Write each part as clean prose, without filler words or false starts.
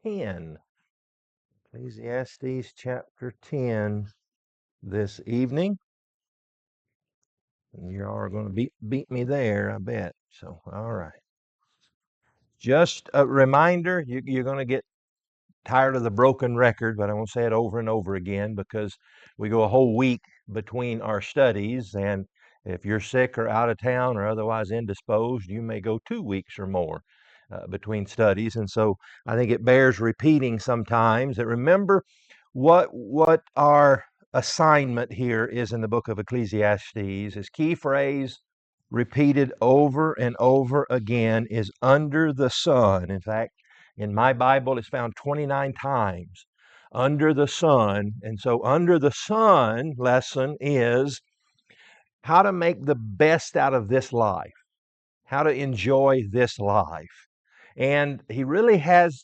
10. Ecclesiastes chapter 10 this evening. And you all are going to beat me there, I bet. So, all right. Just a reminder, you're going to get tired of the broken record, but I won't say it over and over again because we go a whole week between our studies. And if you're sick or out of town or otherwise indisposed, you may go 2 weeks or more between studies. And so I think it bears repeating sometimes that remember what our assignment here is in the book of Ecclesiastes. His key phrase repeated over and over again is under the sun. In fact, in my Bible, it's found 29 times under the sun. And so, under the sun lesson is how to make the best out of this life, how to enjoy this life. And he really has,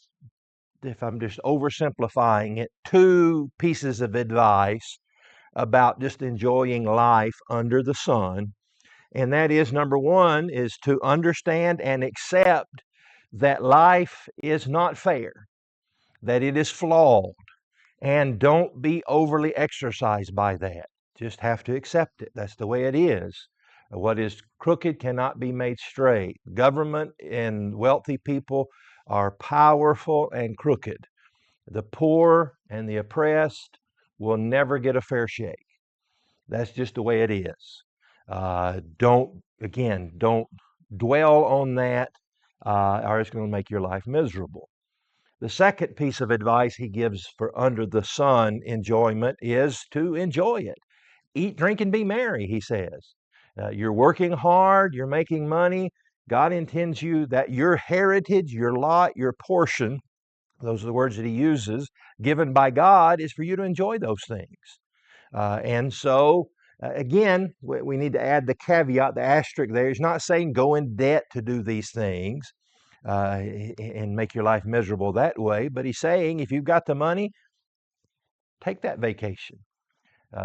if I'm just oversimplifying it, two pieces of advice about just enjoying life under the sun. And that is number one is to understand and accept that life is not fair, that it is flawed, and don't be overly exercised by that. Just have to accept it. That's the way it is. What is crooked cannot be made straight. Government and wealthy people are powerful and crooked. The poor and the oppressed will never get a fair shake. That's just the way it is. Don't dwell on that, or it's going to make your life miserable. The second piece of advice he gives for under the sun enjoyment is to enjoy it. Eat, drink, and be merry, he says. You're working hard, you're making money. God intends you that your heritage, your lot, your portion, those are the words that he uses, given by God, is for you to enjoy those things. And so, again, we need to add the caveat, the asterisk there. He's not saying go in debt to do these things and make your life miserable that way. But he's saying if you've got the money, take that vacation.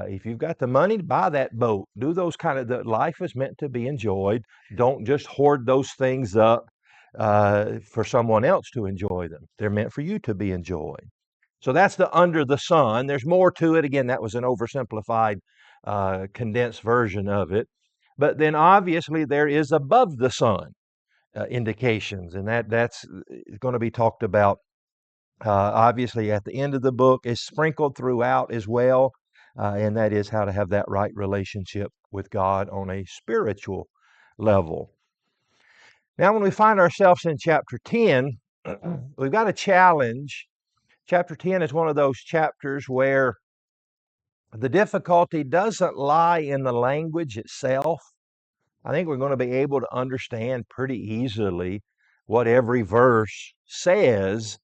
If you've got the money, buy that boat. Do those the life is meant to be enjoyed. Don't just hoard those things up for someone else to enjoy them. They're meant for you to be enjoyed. So that's the under the sun. There's more to it. Again, that was an oversimplified, condensed version of it. But then obviously there is above the sun indications, and that's going to be talked about obviously at the end of the book. Is sprinkled throughout as well, and that is how to have that right relationship with God on a spiritual level. Now, when we find ourselves in chapter 10, we've got a challenge. Chapter 10 is one of those chapters where the difficulty doesn't lie in the language itself. I think we're going to be able to understand pretty easily what every verse says.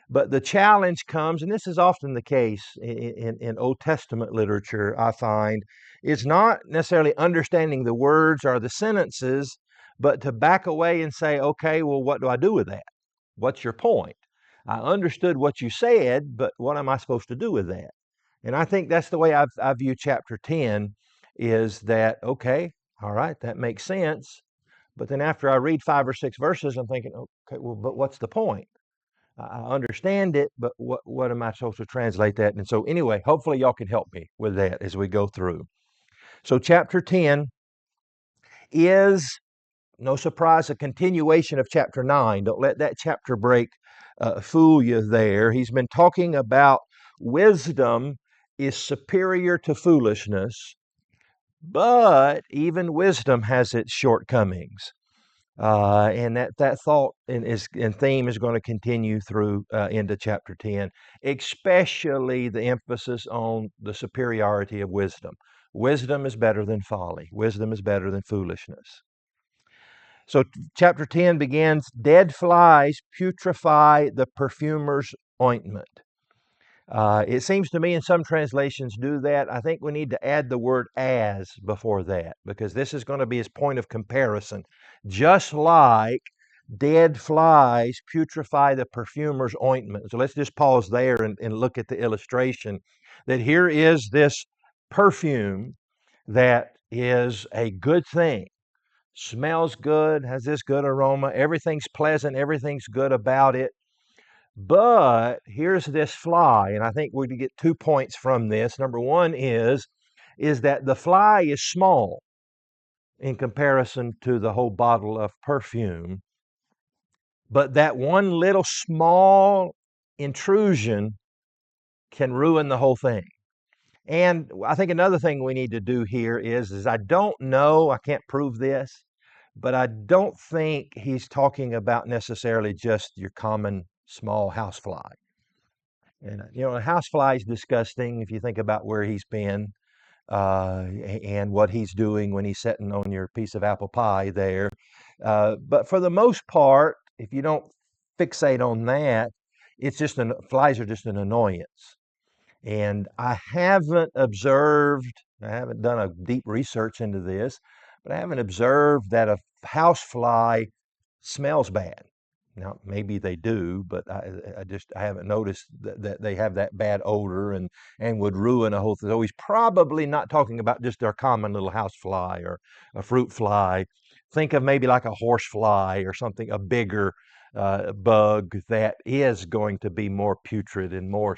But the challenge comes, and this is often the case in Old Testament literature, I find, is not necessarily understanding the words or the sentences, but to back away and say, okay, well, what do I do with that? What's your point? I understood what you said, but what am I supposed to do with that? And I think that's the way I view chapter 10 is that, okay, all right, that makes sense. But then after I read 5 or 6 verses, I'm thinking, okay, well, but what's the point? I understand it, but what am I supposed to translate that? And so anyway, hopefully y'all can help me with that as we go through. So chapter 10 is, no surprise, a continuation of chapter 9. Don't let that chapter break fool you there. He's been talking about wisdom is superior to foolishness, but even wisdom has its shortcomings. And that thought and theme is going to continue through into chapter 10, especially the emphasis on the superiority of wisdom. Wisdom is better than folly. Wisdom is better than foolishness. So chapter 10 begins, dead flies putrefy the perfumer's ointment. It seems to me in some translations do that. I think we need to add the word as before that because this is going to be his point of comparison. Just like dead flies putrefy the perfumer's ointment. So let's just pause there and look at the illustration that here is this perfume that is a good thing. Smells good, has this good aroma, everything's pleasant, everything's good about it. But here's this fly, and I think we could get 2 points from this. Number one is that the fly is small in comparison to the whole bottle of perfume, but that one little small intrusion can ruin the whole thing. And I think another thing we need to do here is I don't know, I can't prove this, but I don't think he's talking about necessarily just your common small housefly. And a housefly is disgusting if you think about where he's been and what he's doing when he's sitting on your piece of apple pie there. But for the most part, if you don't fixate on that, it's just flies are just an annoyance. And I haven't done a deep research into this, but I haven't observed that a housefly smells bad. Now, maybe they do, but I haven't noticed that they have that bad odor and would ruin a whole thing. So he's probably not talking about just our common little house fly or a fruit fly. Think of maybe like a horse fly or something, a bigger bug that is going to be more putrid and more,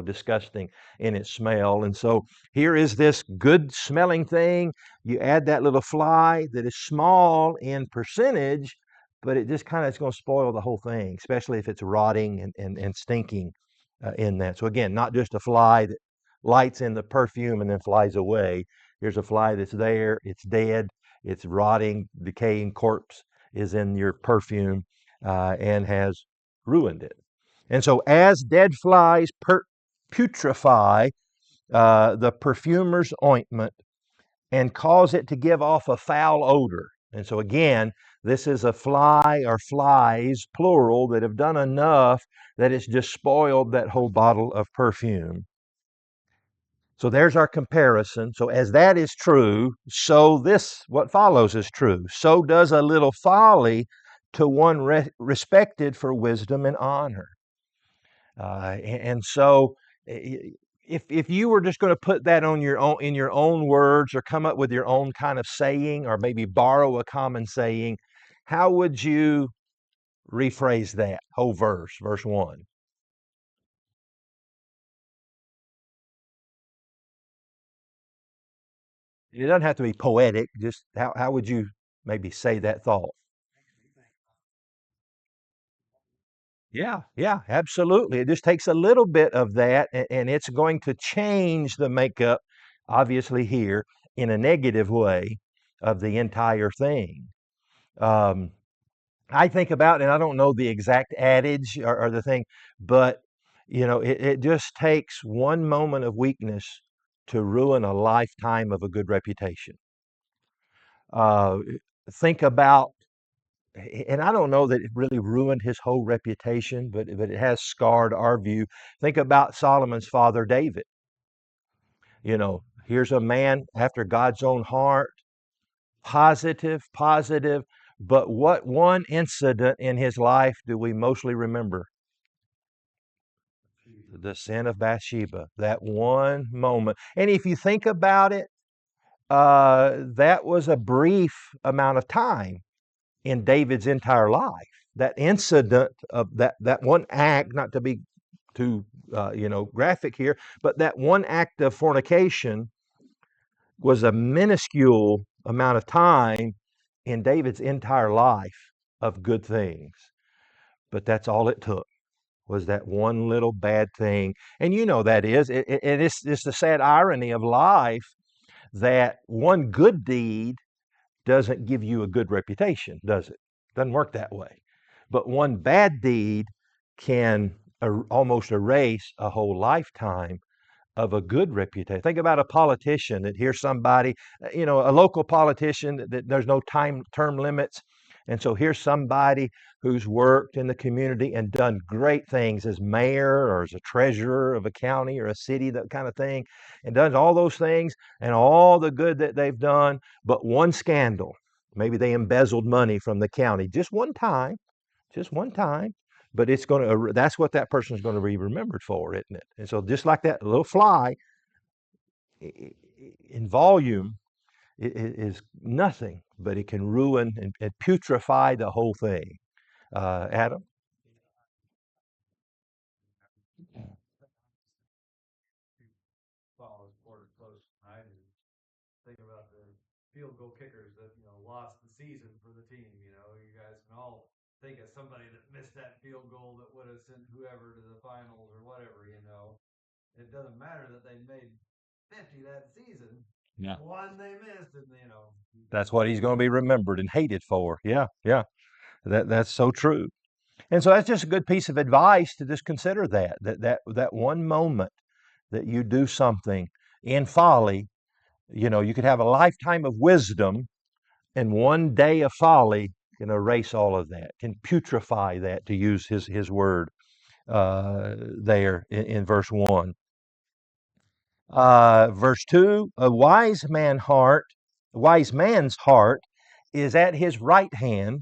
disgusting in its smell. And so here is this good smelling thing. You add that little fly that is small in percentage, but it just kind of is going to spoil the whole thing, especially if it's rotting and stinking in that. So again, not just a fly that lights in the perfume and then flies away. Here's a fly that's there, it's dead, it's rotting, decaying corpse is in your perfume and has ruined it. And so as dead flies putrefy the perfumer's ointment and cause it to give off a foul odor. And so, again, this is a fly or flies, plural, that have done enough that it's just spoiled that whole bottle of perfume. So there's our comparison. So, as that is true, so this, what follows, is true. So does a little folly to one respected for wisdom and honor. And so, if you were just going to put that on your own in your own words, or come up with your own kind of saying, or maybe borrow a common saying, how would you rephrase that whole verse 1? It doesn't have to be poetic. Just how would you maybe say that thought? Yeah, absolutely. It just takes a little bit of that, and it's going to change the makeup, obviously, here in a negative way of the entire thing. Um, I think about, and I don't know the exact adage or the thing, but it just takes one moment of weakness to ruin a lifetime of a good reputation. Uh, think about, and I don't know that it really ruined his whole reputation, but it has scarred our view. Think about Solomon's father, David. Here's a man after God's own heart, positive, but what one incident in his life do we mostly remember? The sin of Bathsheba, that one moment. And if you think about it, that was a brief amount of time in David's entire life. That incident of that one act, not to be too graphic here, but that one act of fornication was a minuscule amount of time in David's entire life of good things. But that's all it took, was that one little bad thing. And that is, it's the sad irony of life that one good deed doesn't give you a good reputation, does it? Doesn't work that way. But one bad deed can almost erase a whole lifetime of a good reputation. Think about a politician that here's somebody, a local politician that there's no term limits. And so here's somebody who's worked in the community and done great things as mayor or as a treasurer of a county or a city, that kind of thing, and does all those things and all the good that they've done. But one scandal, maybe they embezzled money from the county just one time, but that's what that person is going to be remembered for, isn't it? And so just like that little fly in volume is nothing, but it can ruin and putrefy the whole thing. Adam? think about the field goal kickers that lost the season for the team. You guys can all think of somebody that missed that field goal that would have sent whoever to the finals or whatever. It doesn't matter that they made 50 that season. Yeah. One they missed, and That's what he's going to be remembered and hated for. Yeah, yeah. That's so true. And so that's just a good piece of advice to just consider that one moment that you do something in folly, you could have a lifetime of wisdom, and one day of folly can erase all of that, can putrefy that, to use his word there in verse 1. Verse 2, a wise man's heart is at his right hand,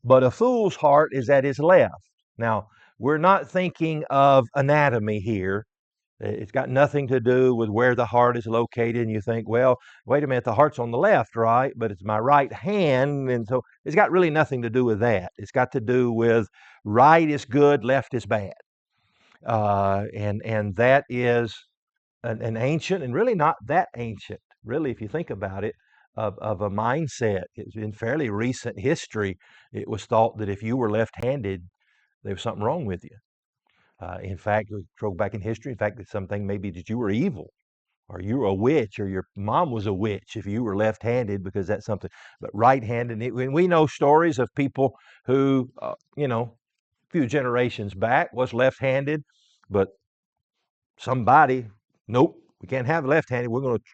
but a fool's heart is at his left. Now, we're not thinking of anatomy here. It's got nothing to do with where the heart is located. And you think, well, wait a minute, the heart's on the left, right? But it's my right hand. And so it's got really nothing to do with that. It's got to do with right is good, left is bad. And that is an ancient, and really not that ancient, really, if you think about it, of a mindset. It's in fairly recent history. It was thought that if you were left-handed, there was something wrong with you. In fact, we go back in history. In fact, it's something maybe that you were evil, or you were a witch, or your mom was a witch if you were left-handed, because that's something. But right-handed, and we know stories of people who, a few generations back was left-handed, but somebody, nope, we can't have left-handed. We're going to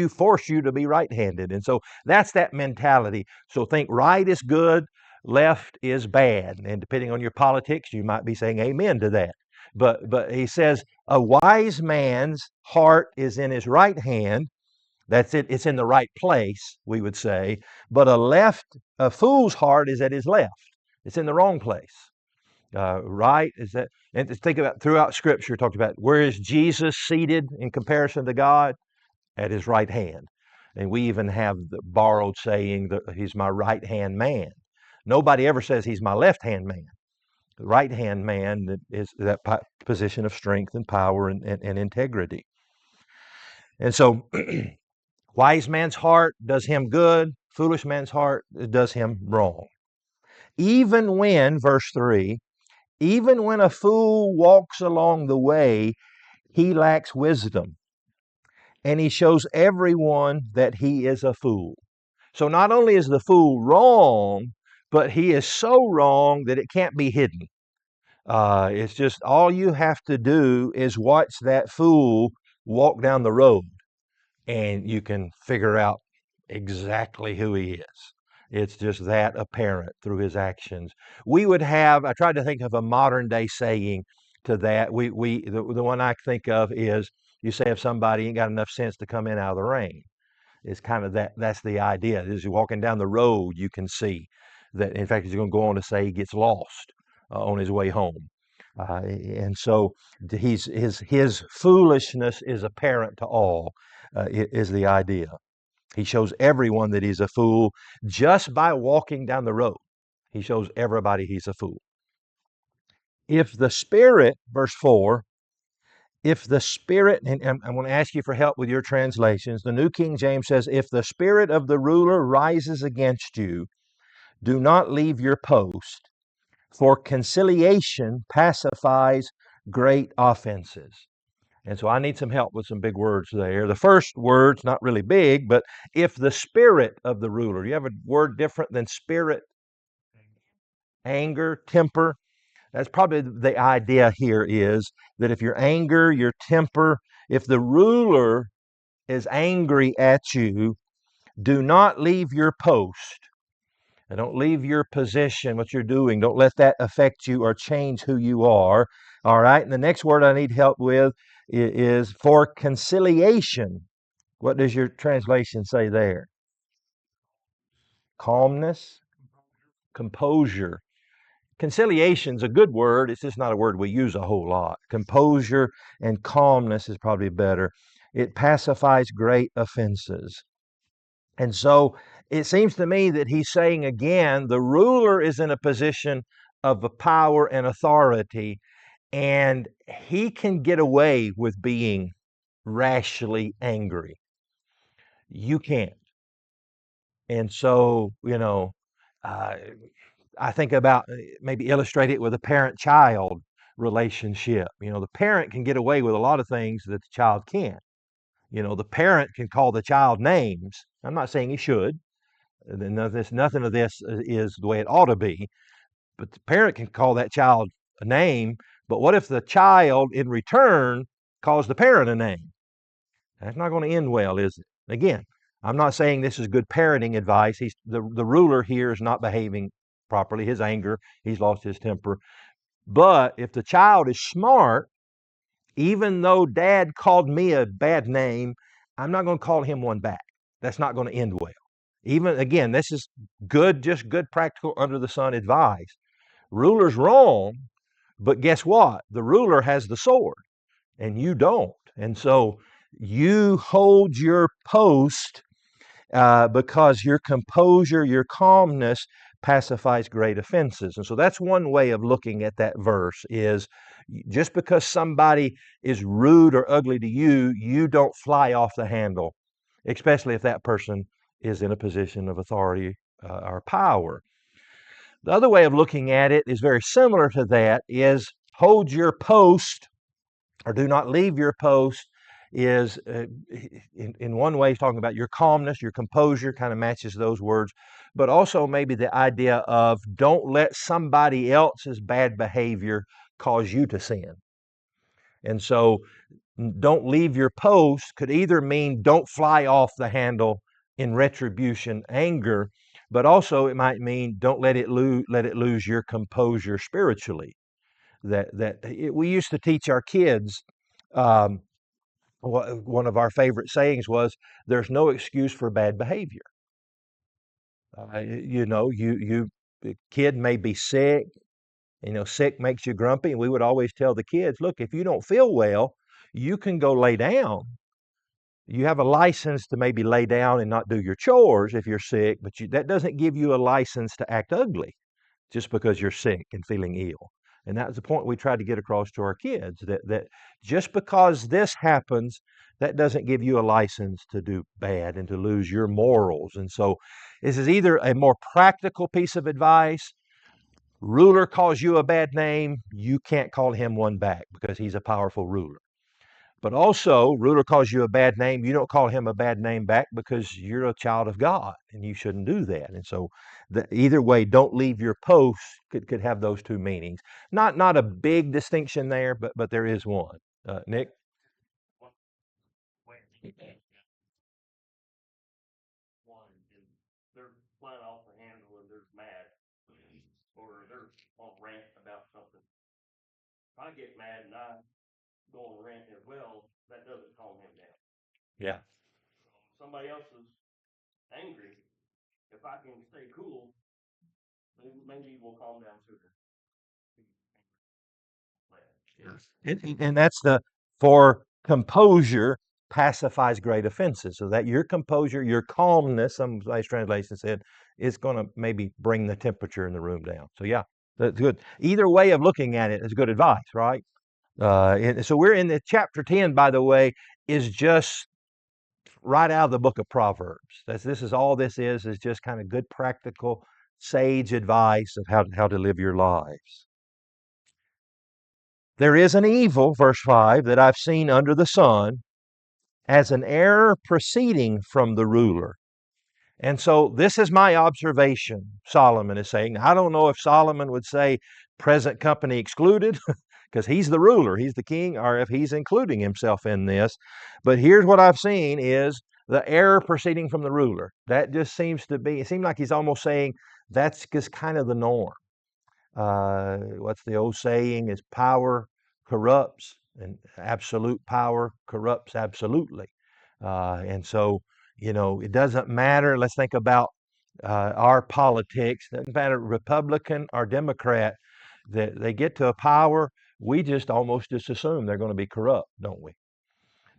force you to be right-handed. And so that's that mentality. So think right is good, left is bad. And depending on your politics, you might be saying amen to that. But he says a wise man's heart is in his right hand. That's it. It's in the right place, we would say. But a fool's heart is at his left. It's in the wrong place. Right? Is that? And to think about throughout Scripture, talked about where is Jesus seated in comparison to God? At his right hand. And we even have the borrowed saying that he's my right hand man. Nobody ever says he's my left hand man. The right hand man is that position of strength and power and integrity. And so, wise man's heart does him good, foolish man's heart does him wrong. Even when, verse 3, even when a fool walks along the way, he lacks wisdom, and he shows everyone that he is a fool. So not only is the fool wrong, but he is so wrong that it can't be hidden. It's just all you have to do is watch that fool walk down the road, and you can figure out exactly who he is. It's just that apparent through his actions. I tried to think of a modern day saying to that. The one I think of is, you say if somebody ain't got enough sense to come in out of the rain. It's kind of that's the idea. As you're walking down the road, you can see that, in fact, he's going to go on to say he gets lost on his way home. And so his foolishness is apparent to all, is the idea. He shows everyone that he's a fool just by walking down the road. He shows everybody he's a fool. If the Spirit, verse 4, if the Spirit, and I'm going to ask you for help with your translations. The New King James says, if the spirit of the ruler rises against you, do not leave your post, for conciliation pacifies great offenses. And so I need some help with some big words there. The first word's not really big, but if the spirit of the ruler, you have a word different than spirit, anger, temper. That's probably the idea here, is that if your anger, your temper, if the ruler is angry at you, do not leave your post. And don't leave your position, what you're doing. Don't let that affect you or change who you are. All right. And the next word I need help with is for conciliation. What does your translation say there? Calmness, composure. Conciliation's a good word. It's just not a word we use a whole lot. Composure and calmness is probably better. It pacifies great offenses. And so it seems to me that he's saying again, the ruler is in a position of power and authority, and he can get away with being rashly angry. You can't. And so, uh, I think about maybe illustrate it with a parent-child relationship. The parent can get away with a lot of things that the child can't. The parent can call the child names. I'm not saying he should. Nothing of this is the way it ought to be. But the parent can call that child a name. But what if the child, in return, calls the parent a name? That's not going to end well, is it? Again, I'm not saying this is good parenting advice. The ruler here is not behaving properly. His anger, he's lost his temper. But if the child is smart, even though dad called me a bad name, I'm not going to call him one back. That's not going to end well. Even again, this is good, just good practical under the sun advice. Ruler's wrong, but guess what? The ruler has the sword and you don't. And so you hold your post because your composure, your calmness pacifies great offenses. And so that's one way of looking at that verse is just because somebody is rude or ugly to you, you don't fly off the handle, especially if that person is in a position of authority or power. The other way of looking at it is very similar to that is hold your post or do not leave your post is in one way he's talking about your calmness, your composure kind of matches those words, but also maybe the idea of don't let somebody else's bad behavior cause you to sin. And so don't leave your post could either mean don't fly off the handle in retribution, anger, but also it might mean don't let it lose your composure spiritually. We used to teach our kids. Um, One of our favorite sayings was, "There's no excuse for bad behavior." The kid may be sick. Sick makes you grumpy, and we would always tell the kids, "Look, if you don't feel well, you can go lay down. You have a license to maybe lay down and not do your chores if you're sick, but that doesn't give you a license to act ugly just because you're sick and feeling ill." And that was the point we tried to get across to our kids that just because this happens, that doesn't give you a license to do bad and to lose your morals. And so this is either a more practical piece of advice. Ruler calls you a bad name, you can't call him one back because he's a powerful ruler. But also, ruler calls you a bad name, you don't call him a bad name back because you're a child of God and you shouldn't do that. And so, either way, don't leave your post could have those two meanings. Not a big distinction there, but there is one. Nick? Yeah. Yes. And that's the for composure pacifies great offenses. So that your composure, your calmness, some nice translation said, is going to maybe bring the temperature in the room down. So yeah, that's good. Either way of looking at it is good advice, right? And so we're in the chapter 10, by the way, is just right out of the book of Proverbs. This is all this is just kind of good practical sage advice of how to live your lives. There is an evil, verse 5, that I've seen under the sun, as an error proceeding from the ruler. And so this is my observation, Solomon is saying. Now, I don't know if Solomon would say present company excluded, because he's the ruler, he's the king, or if he's including himself in this. But here's what I've seen is the error proceeding from the ruler. That just seems to be, it seems like he's almost saying that's just kind of the norm. What's the old saying is power corrupts and absolute power corrupts absolutely. And so, it doesn't matter. Let's think about our politics. Doesn't matter Republican or Democrat, that they get to a power, we just almost just assume they're going to be corrupt, don't we?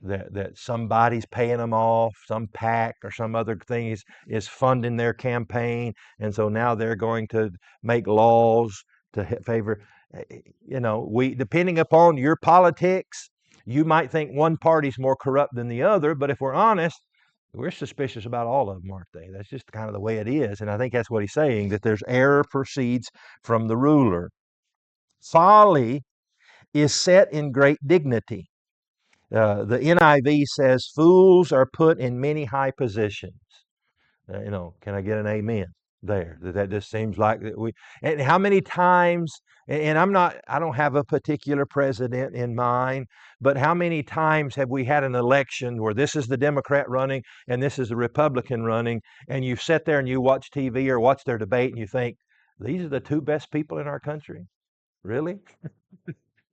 That somebody's paying them off, some PAC or some other thing is funding their campaign, and so now they're going to make laws to favor. We depending upon your politics, you might think one party's more corrupt than the other, but if we're honest, We're suspicious about all of them, aren't they? That's just kind of the way it is. And I think that's what he's saying, that there's error proceeds from the ruler. Folly is set in great dignity. The NIV says, fools are put in many high positions. Can I get an amen there? That just seems like that we, and how many times, and I don't have a particular president in mind, but how many times have we had an election where this is the Democrat running and this is the Republican running, and you sit there and you watch TV or watch their debate and you think, these are the two best people in our country? Really?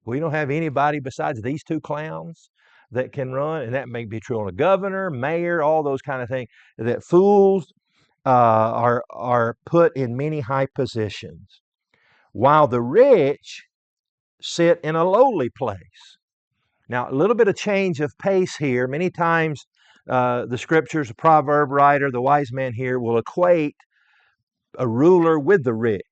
We don't have anybody besides these two clowns that can run, and that may be true on a governor, mayor, all those kind of things. That fools are put in many high positions, while the rich sit in a lowly place. Now, a little bit of change of pace here. Many times, the scriptures, the proverb writer, the wise man here will equate a ruler with the rich.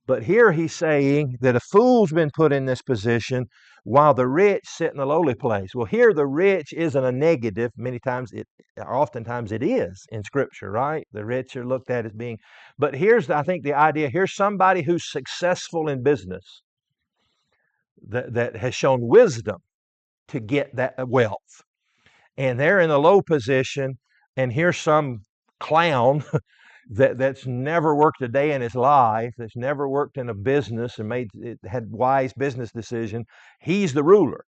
But here he's saying that a fool's been put in this position while the rich sit in a lowly place. Well, here the rich isn't a negative. Oftentimes it is in Scripture, right? The rich are looked at as being. But here's, I think, the idea. Here's somebody who's successful in business that has shown wisdom to get that wealth. And they're in a low position, and here's some clown that's never worked a day in his life, that's never worked in a business and had wise business decision. He's the ruler,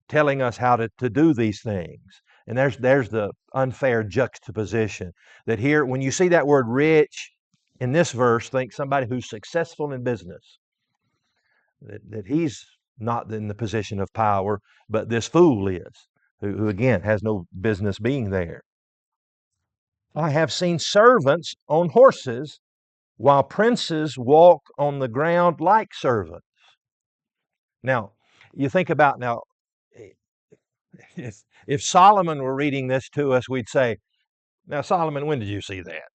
telling us how to do these things. And there's the unfair juxtaposition that here, when you see that word rich in this verse, think somebody who's successful in business. That he's not in the position of power, but this fool is, who again has no business being there. I have seen servants on horses while princes walk on the ground like servants. Now, you think about now, if Solomon were reading this to us, we'd say, now, Solomon, when did you see that?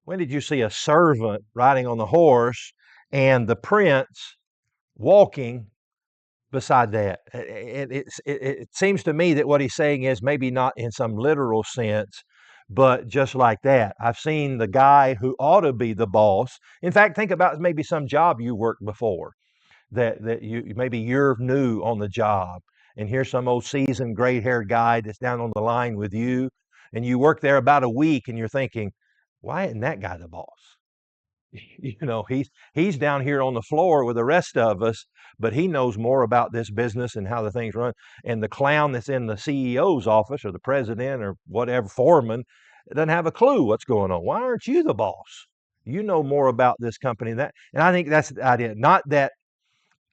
When did you see a servant riding on the horse and the prince walking beside that? It seems to me that what he's saying is maybe not in some literal sense, but just like that. I've seen the guy who ought to be the boss. In fact, think about maybe some job you worked before that you maybe you're new on the job, and here's some old seasoned gray-haired guy that's down on the line with you, and you work there about a week, and you're thinking, why isn't that guy the boss? He's down here on the floor with the rest of us, but he knows more about this business and how the things run. And the clown that's in the CEO's office or the president or whatever foreman doesn't have a clue what's going on. Why aren't you the boss? You know more about this company than that. And I think that's the idea. Not that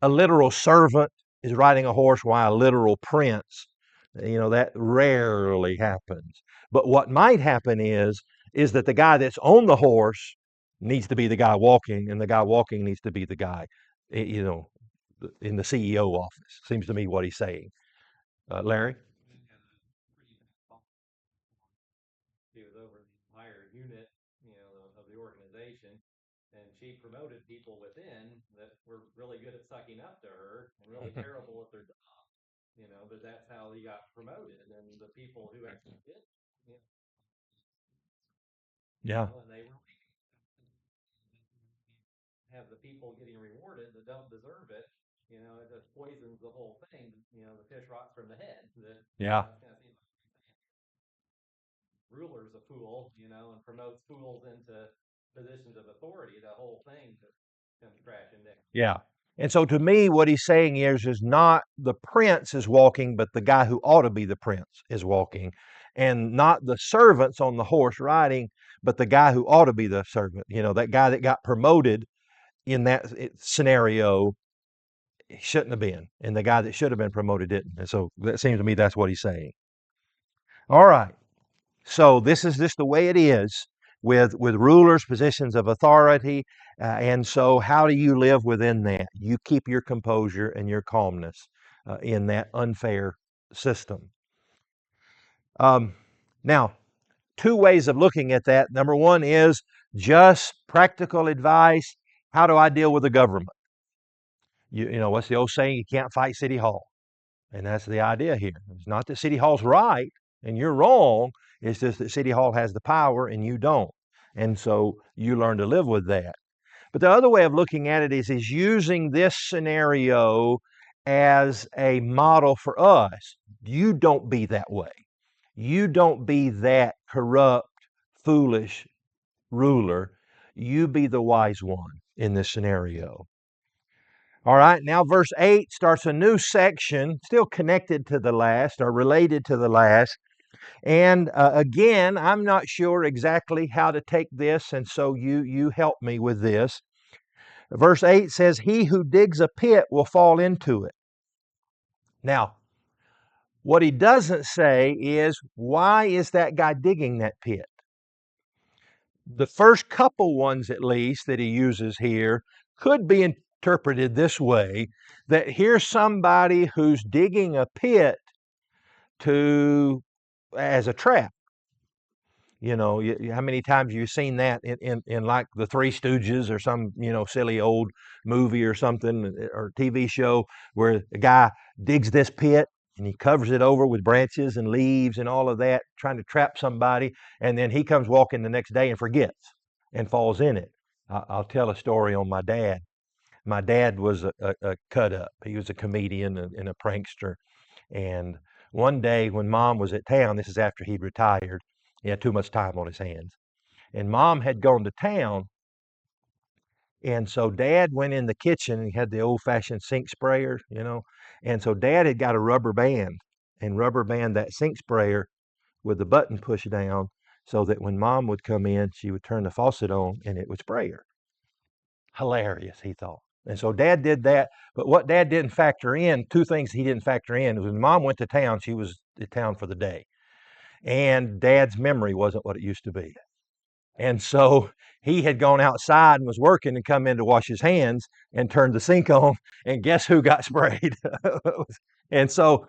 a literal servant is riding a horse while a literal prince. That rarely happens. But what might happen is that the guy that's on the horse needs to be the guy walking, and the guy walking needs to be the guy, in the CEO office. Seems to me what he's saying. Larry? She was over the entire unit, of the organization, and she promoted people within that were really good at sucking up to her and really terrible at their job. But that's how he got promoted, and the people who actually did, Yeah. and they were have the people getting rewarded that don't deserve it. It just poisons the whole thing. The fish rots from the head. Yeah. It's kind of seems like ruler's a fool, and promotes fools into positions of authority. The whole thing just comes crashing down. Yeah. And so to me, what he's saying is not the prince is walking, but the guy who ought to be the prince is walking. And not the servants on the horse riding, but the guy who ought to be the servant. That guy that got promoted in that scenario shouldn't have been. And the guy that should have been promoted didn't. And so that seems to me that's what he's saying. All right. So this is just the way it is with rulers, positions of authority. And so how do you live within that? You keep your composure and your calmness in that unfair system. Now, two ways of looking at that. Number one is just practical advice. How do I deal with the government? What's the old saying? You can't fight City Hall. And that's the idea here. It's not that City Hall's right. And you're wrong. It's just that City Hall has the power and you don't. And so you learn to live with that. But the other way of looking at it is using this scenario as a model for us. You don't be that way. You don't be that corrupt, foolish ruler. You be the wise one in this scenario. All right, now verse 8 starts a new section, still connected to the last or related to the last. And again, I'm not sure exactly how to take this, and so you help me with this. Verse 8 says, "He who digs a pit will fall into it." Now, what he doesn't say is, why is that guy digging that pit? The first couple ones, at least, that he uses here could be interpreted this way, that here's somebody who's digging a pit to as a trap. You know, how many times have you seen that in like the Three Stooges or some, silly old movie or something or TV show where the guy digs this pit and he covers it over with branches and leaves and all of that, trying to trap somebody. And then he comes walking the next day and forgets and falls in it. I'll tell a story on my dad. My dad was a cut up. He was a comedian and a prankster. And one day when mom was at town, this is after he'd retired, he had too much time on his hands. And mom had gone to town. And so dad went in the kitchen and he had the old fashioned sink sprayer, And so dad had got a rubber band and rubber band that sink sprayer with the button pushed down so that when mom would come in, she would turn the faucet on and it would spray her. Hilarious, he thought. And so dad did that. But what dad didn't factor in, two things he didn't factor in, was when mom went to town, she was in town for the day. And dad's memory wasn't what it used to be. And so he had gone outside and was working and come in to wash his hands and turned the sink on. And guess who got sprayed? And so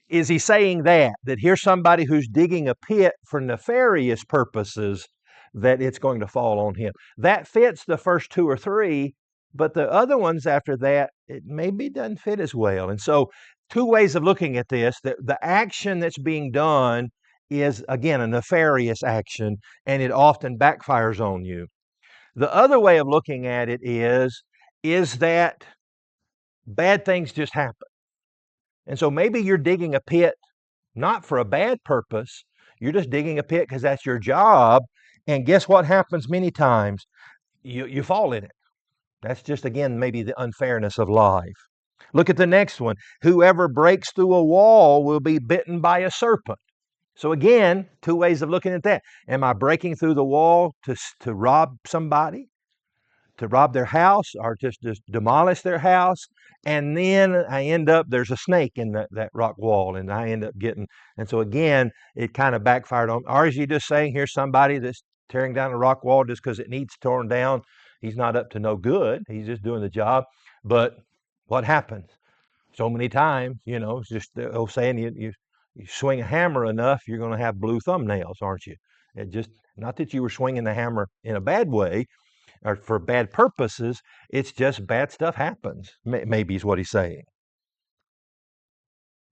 is he saying that here's somebody who's digging a pit for nefarious purposes, that it's going to fall on him? That fits the first two or three, but the other ones after that, it maybe doesn't fit as well. And so two ways of looking at this: that the action that's being done is, again, a nefarious action, and it often backfires on you. The other way of looking at it is that bad things just happen. And so maybe you're digging a pit not for a bad purpose. You're just digging a pit because that's your job. And guess what happens many times? You fall in it. That's just, again, maybe the unfairness of life. Look at the next one. Whoever breaks through a wall will be bitten by a serpent. So again, two ways of looking at that. Am I breaking through the wall to rob somebody, to rob their house, or just demolish their house? And then I end up, there's a snake in that rock wall, and I end up getting, and so again, it kind of backfired on. Or is he just saying, here's somebody that's tearing down a rock wall just because it needs torn down? He's not up to no good. He's just doing the job. But what happens? So many times, it's just the old saying, you swing a hammer enough, you're going to have blue thumbnails, aren't you? It just, not that you were swinging the hammer in a bad way or for bad purposes. It's just bad stuff happens, maybe is what he's saying.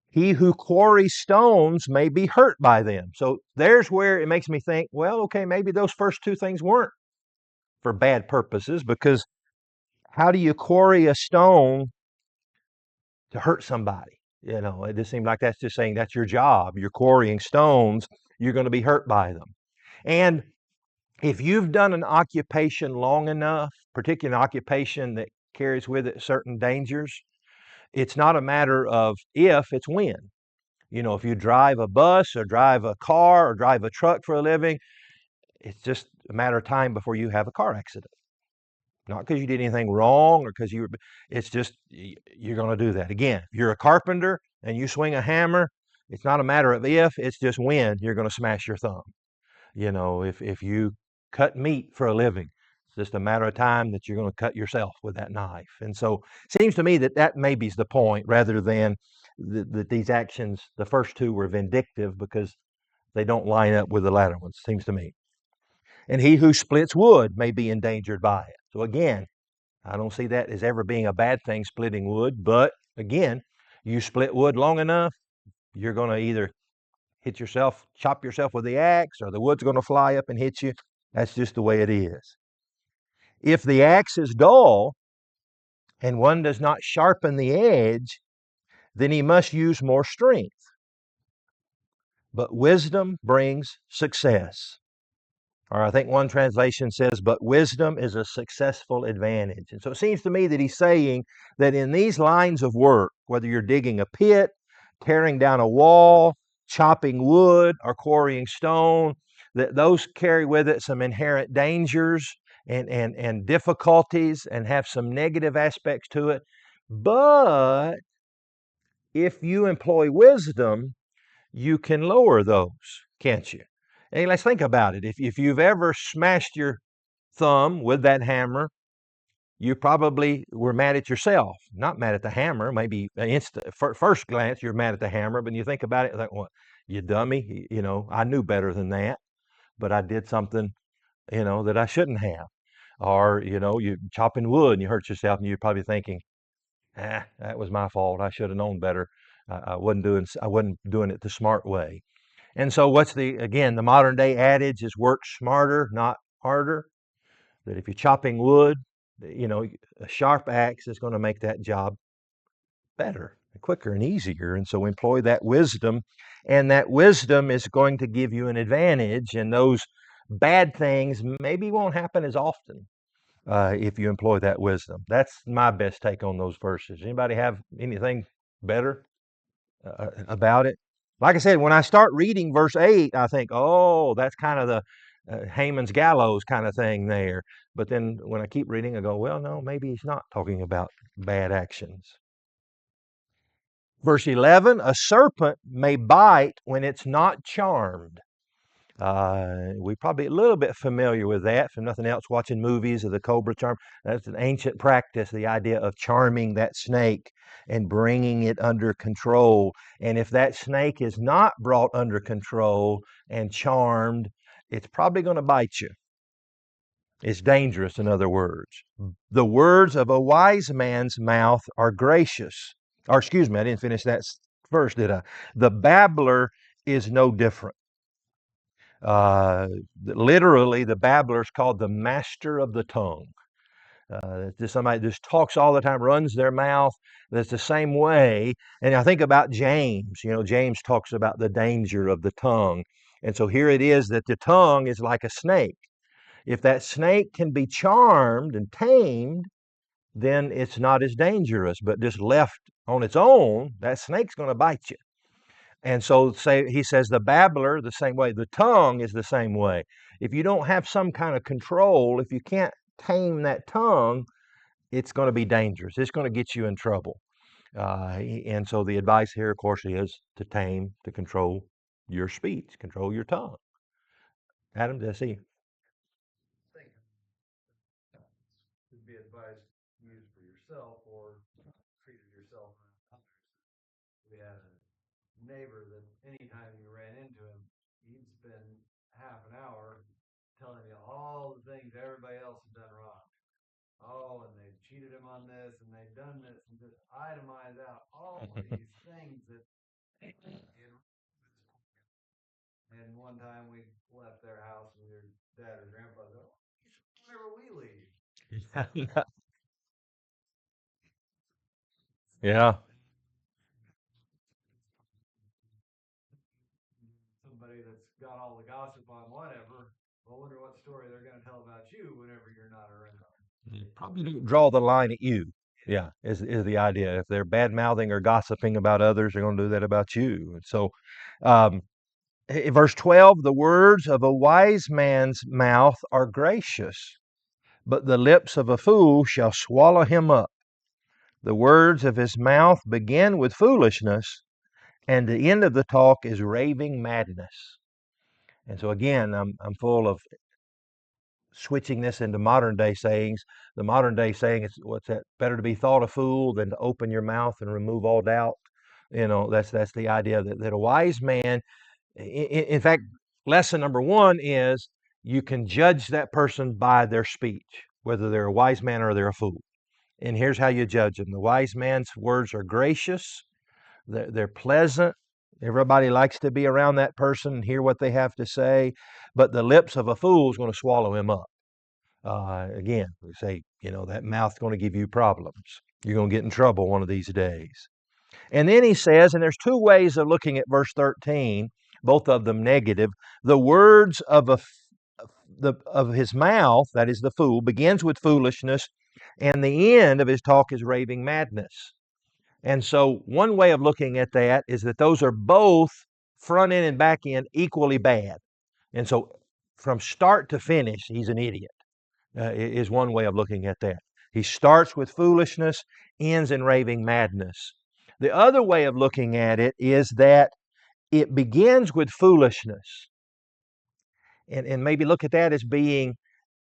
He who quarries stones may be hurt by them. So there's where it makes me think, well, okay, maybe those first two things weren't for bad purposes, because how do you quarry a stone to hurt somebody? It just seems like that's just saying that's your job. You're quarrying stones, you're going to be hurt by them. And if you've done an occupation long enough, particularly an occupation that carries with it certain dangers, it's not a matter of if, it's when. If you drive a bus or drive a car or drive a truck for a living, it's just a matter of time before you have a car accident. Not because you did anything wrong or because it's just, you're going to do that. Again, if you're a carpenter and you swing a hammer, it's not a matter of if, it's just when you're going to smash your thumb. If you cut meat for a living, it's just a matter of time that you're going to cut yourself with that knife. And so it seems to me that maybe is the point, rather than that these actions, the first two were vindictive because they don't line up with the latter ones, seems to me. And he who splits wood may be endangered by it. So again, I don't see that as ever being a bad thing, splitting wood. But again, you split wood long enough, you're going to either hit yourself, chop yourself with the axe, or the wood's going to fly up and hit you. That's just the way it is. If the axe is dull and one does not sharpen the edge, then he must use more strength. But wisdom brings success. Or I think one translation says, but wisdom is a successful advantage. And so it seems to me that he's saying that in these lines of work, whether you're digging a pit, tearing down a wall, chopping wood, or quarrying stone, that those carry with it some inherent dangers and difficulties and have some negative aspects to it. But if you employ wisdom, you can lower those, can't you? Hey, let's think about it. If you've ever smashed your thumb with that hammer, you probably were mad at yourself, not mad at the hammer. Maybe first glance you're mad at the hammer, but you think about it, like, what, you dummy? You know, I knew better than that, but I did something, that I shouldn't have. Or, you chopping wood and you hurt yourself, and you're probably thinking, that was my fault. I should have known better. I wasn't doing it the smart way. And so the modern day adage is work smarter, not harder. That if you're chopping wood, a sharp axe is going to make that job better, quicker, and easier. And so employ that wisdom, and that wisdom is going to give you an advantage. And those bad things maybe won't happen as often if you employ that wisdom. That's my best take on those verses. Anybody have anything better about it? Like I said, when I start reading verse 8, I think, oh, that's kind of the Haman's gallows kind of thing there. But then when I keep reading, I go, well, no, maybe he's not talking about bad actions. Verse 11, a serpent may bite when it's not charmed. We're probably a little bit familiar with that, if nothing else, watching movies of the cobra charm. That's an ancient practice, the idea of charming that snake and bringing it under control. And if that snake is not brought under control and charmed, it's probably going to bite you. It's dangerous, in other words. The words of a wise man's mouth are gracious. Or, excuse me, I didn't finish that verse, did I? The babbler is no different. Literally, the babbler is called the master of the tongue. Just somebody that just talks all the time, runs their mouth. That's the same way. And I think about James. James talks about the danger of the tongue. And so here it is that the tongue is like a snake. If that snake can be charmed and tamed, then it's not as dangerous. But just left on its own, that snake's going to bite you. And so he says the babbler the same way. The tongue is the same way. If you don't have some kind of control, if you can't tame that tongue, it's going to be dangerous. It's going to get you in trouble. And so the advice here, of course, is to control your speech, control your tongue. Adam, did I see? Would be advice used for yourself or treated yourself and others. We had a neighbor that anytime you ran into him, he'd spend half an hour telling you all the things everybody else had done wrong. Oh, and they cheated him on this, and they'd done this, and just itemize out all of these things that. And one time we left their house, and your dad or grandpa said, "Oh, whenever we leave." Yeah. Somebody that's got all the gossip on whatever. I wonder what story they're going to tell about you whenever you're not around. Probably don't draw the line at you. Yeah, is the idea. If they're bad mouthing or gossiping about others, they're going to do that about you. And so, um, verse 12, the words of a wise man's mouth are gracious, but the lips of a fool shall swallow him up. The words of his mouth begin with foolishness, and the end of the talk is raving madness. And so again, I'm full of switching this into modern day sayings. The modern day saying is, what's that? Better to be thought a fool than to open your mouth and remove all doubt. That's the idea that a wise man, in fact, lesson number one is you can judge that person by their speech, whether they're a wise man or they're a fool. And here's how you judge them. The wise man's words are gracious, they're pleasant, Everybody likes to be around that person and hear what they have to say, but the lips of a fool is going to swallow him up. Again, we say, that mouth's going to give you problems. You're going to get in trouble one of these days. And then he says, and there's two ways of looking at verse 13, both of them negative. The words of his mouth, that is the fool, begins with foolishness, and the end of his talk is raving madness. And so one way of looking at that is that those are both front end and back end equally bad. And so from start to finish, he's an idiot, is one way of looking at that. He starts with foolishness, ends in raving madness. The other way of looking at it is that it begins with foolishness. And maybe look at that as being,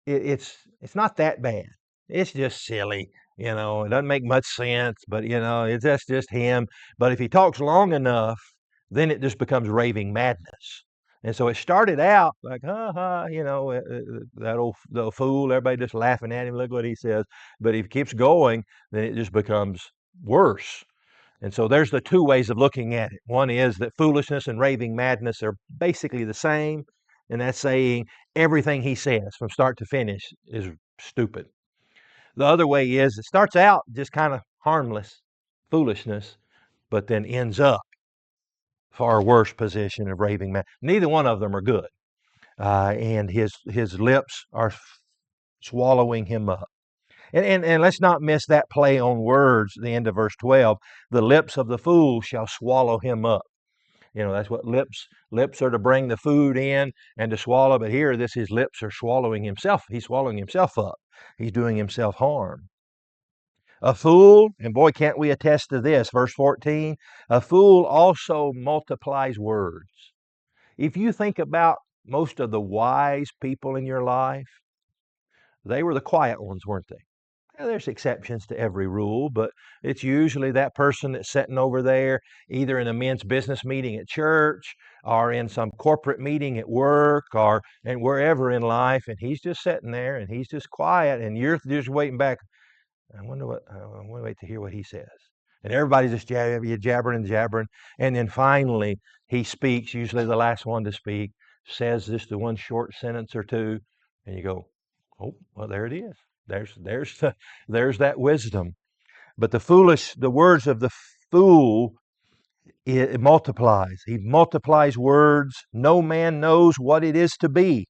it's not that bad. It's just silly. It doesn't make much sense, but that's just him. But if he talks long enough, then it just becomes raving madness. And so it started out like, ha ha, that old the fool, everybody just laughing at him. Look what he says. But if he keeps going, then it just becomes worse. And so there's the two ways of looking at it. One is that foolishness and raving madness are basically the same, and that's saying everything he says from start to finish is stupid. The other way is it starts out just kind of harmless foolishness, but then ends up far worse position of raving madness. Neither one of them are good, and his lips are swallowing him up. And let's not miss that play on words at the end of verse 12. The lips of the fool shall swallow him up. That's what lips are to bring the food in and to swallow. But here, his lips are swallowing himself. He's swallowing himself up. He's doing himself harm. A fool, and boy, can't we attest to this, verse 14, a fool also multiplies words. If you think about most of the wise people in your life, they were the quiet ones, weren't they? There's exceptions to every rule, but it's usually that person that's sitting over there, either in a men's business meeting at church or in some corporate meeting at work and wherever in life, and he's just sitting there and he's just quiet, and you're just waiting back. I want to wait to hear what he says. And everybody's just jabbering and jabbering, and then finally he speaks, usually the last one to speak, says just the one short sentence or two, and you go, oh, well, there it is. There's that wisdom. But the words of the fool, it multiplies. He multiplies words. No man knows what it is to be.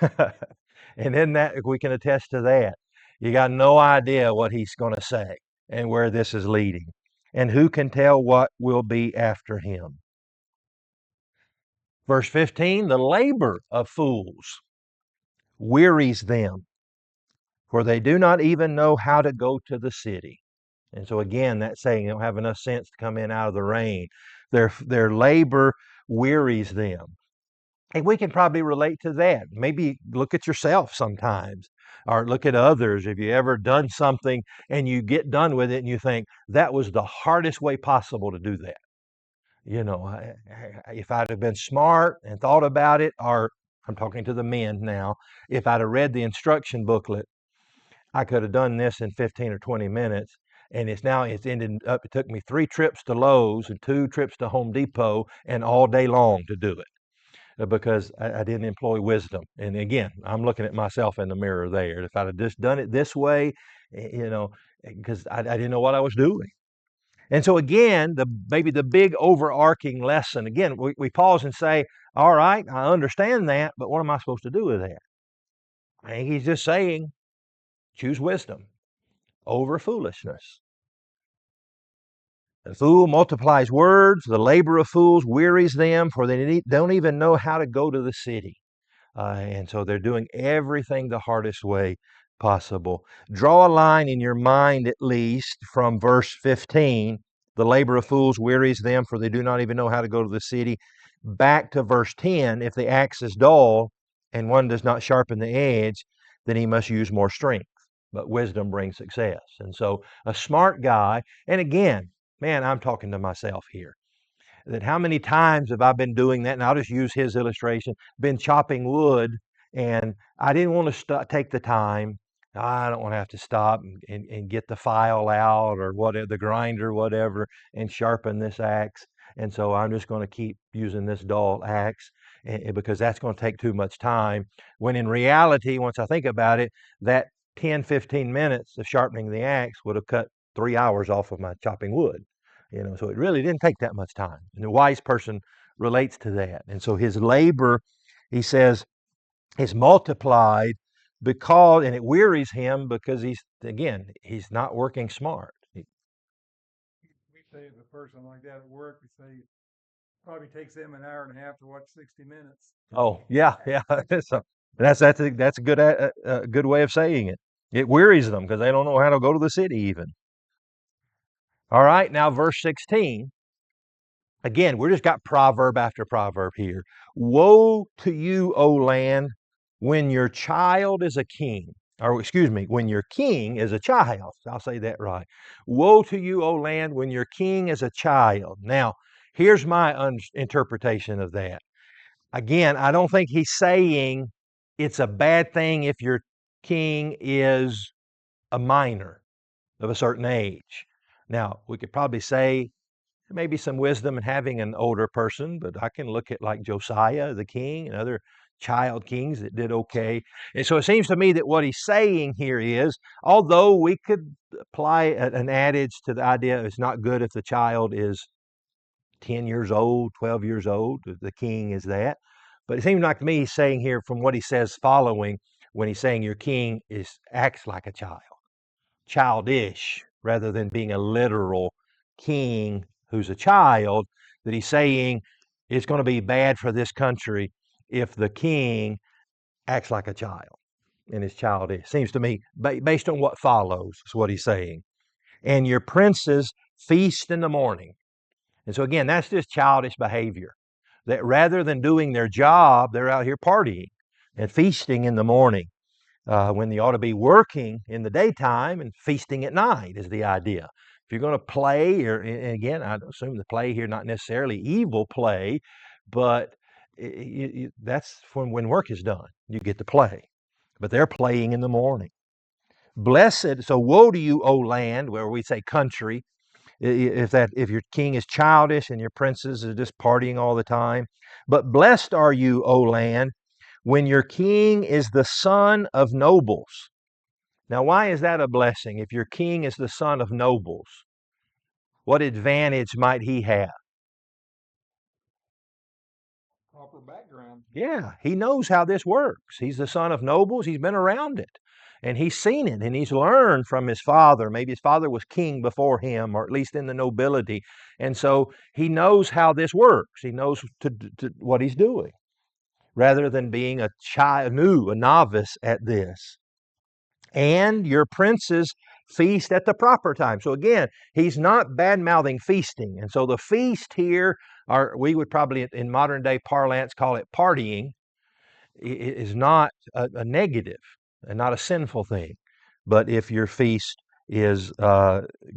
And in that, we can attest to that. You got no idea what he's going to say and where this is leading. And who can tell what will be after him? Verse 15, the labor of fools wearies them, for they do not even know how to go to the city. And so again, that saying, they don't have enough sense to come in out of the rain. Their labor wearies them. And we can probably relate to that. Maybe look at yourself sometimes or look at others. Have you ever done something and you get done with it and you think, that was the hardest way possible to do that? If I'd have been smart and thought about it, or I'm talking to the men now, if I'd have read the instruction booklet, I could have done this in 15 or 20 minutes. And it's ended up, it took me 3 trips to Lowe's and 2 trips to Home Depot and all day long to do it because I didn't employ wisdom. And again, I'm looking at myself in the mirror there. If I'd have just done it this way, because I didn't know what I was doing. And so again, maybe the big overarching lesson, again, we pause and say, all right, I understand that, but what am I supposed to do with that? I think he's just saying, choose wisdom over foolishness. The fool multiplies words, the labor of fools wearies them, for they don't even know how to go to the city. And so they're doing everything the hardest way possible. Draw a line in your mind, at least, from verse 15. The labor of fools wearies them, for they do not even know how to go to the city. Back to verse 10. If the axe is dull and one does not sharpen the edge, then he must use more strength. But wisdom brings success. And so a smart guy, and again, man, I'm talking to myself here, that how many times have I been doing that? And I'll just use his illustration, been chopping wood, and I didn't want to take the time. I don't want to have to stop and get the file out or whatever, the grinder, whatever, and sharpen this axe. And so I'm just going to keep using this dull axe because that's going to take too much time. When in reality, once I think about it, that 10, 15 minutes of sharpening the axe would have cut 3 hours off of my chopping wood. So it really didn't take that much time. And the wise person relates to that. And so his labor, he says, is multiplied because, and it wearies him because he's not working smart. We say if a person like that at work, we say it probably takes them an hour and a half to watch 60 Minutes. Oh, yeah, yeah. So that's a good way of saying it. It wearies them because they don't know how to go to the city even. All right, now verse 16. Again, we just got proverb after proverb here. Woe to you, O land, when your child is a king. Or excuse me, when your king is a child. I'll say that right. Woe to you, O land, when your king is a child. Now, here's my interpretation of that. Again, I don't think he's saying it's a bad thing if your king is a minor of a certain age. Now, we could probably say maybe some wisdom in having an older person, but I can look at like Josiah, the king, and other child kings that did okay. And so it seems to me that what he's saying here is, although we could apply an adage to the idea it's not good if the child is 10 years old, 12 years old, the king is that. But it seems like to me he's saying here from what he says following, when he's saying your king acts like a child, childish, rather than being a literal king who's a child, that he's saying it's going to be bad for this country if the king acts like a child and is childish. Seems to me, based on what follows, is what he's saying. And your princes feast in the morning. And so again, that's just childish behavior. That rather than doing their job, they're out here partying and feasting in the morning when they ought to be working in the daytime and feasting at night is the idea. If you're going to play, or and again, I assume the play here not necessarily evil play, but that's when work is done. You get to play, but they're playing in the morning. Blessed, so woe to you, O land, where we say country, if your king is childish and your princes are just partying all the time. But blessed are you, O land, when your king is the son of nobles. Now, why is that a blessing? If your king is the son of nobles, what advantage might he have? Proper background. Yeah, he knows how this works. He's the son of nobles. He's been around it. And he's seen it and he's learned from his father. Maybe his father was king before him, or at least in the nobility. And so he knows how this works. He knows what he's doing rather than being a child, a novice at this. And your princes feast at the proper time. So again, he's not bad-mouthing feasting. And so the feast here, we would probably in modern day parlance call it partying, is not a negative and not a sinful thing. But if your feast is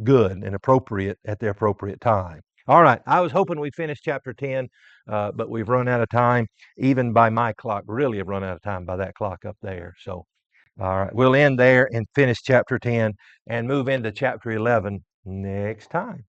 good and appropriate at the appropriate time. All right, I was hoping we'd finish chapter 10, but we've run out of time. Even by my clock, really have run out of time by that clock up there. So, all right, we'll end there and finish chapter 10 and move into chapter 11 next time.